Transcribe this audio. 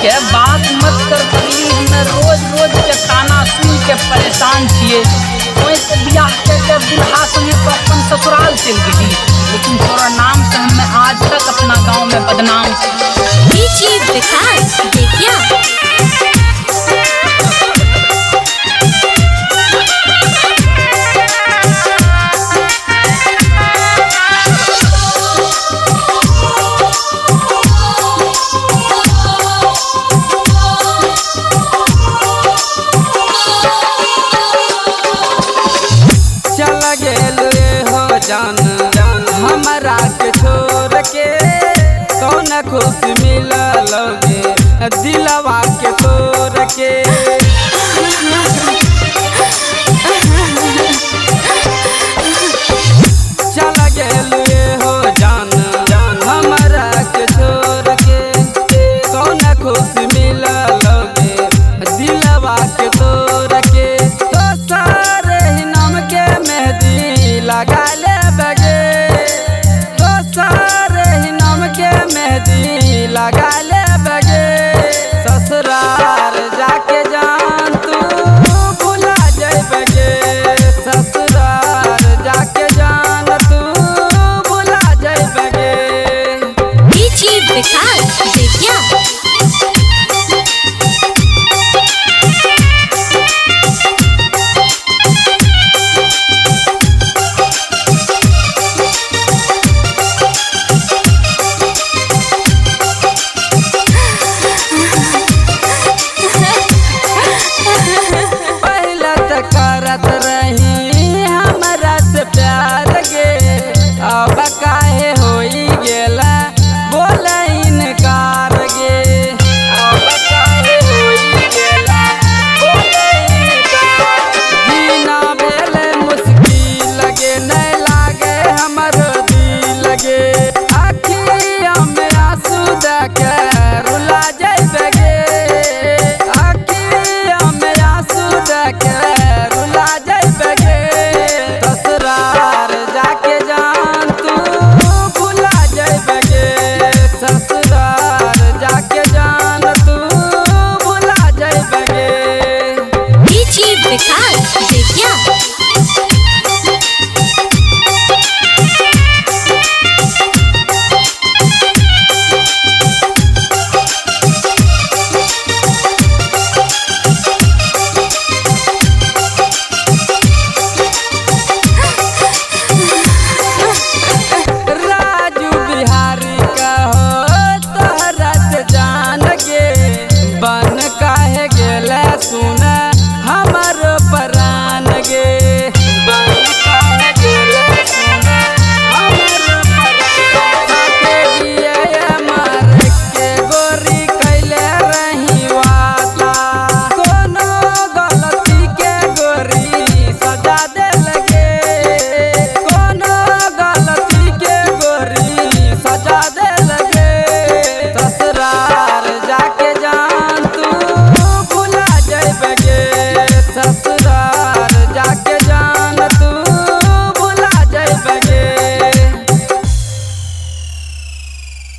के बात मत कर पगली, हमें रोज रोज के ताना सुन के परेशान छिए। ओइसे बियाह के दुल्हा संगे तो अपन ससुराल चल गई, लेकिन तोरा नाम से हमें आज तक अपना गांव में बदनाम। विकास देखिया जान हमरा के छोड़ के कौन खुश मिलल गे दिलवा के तोड़ के।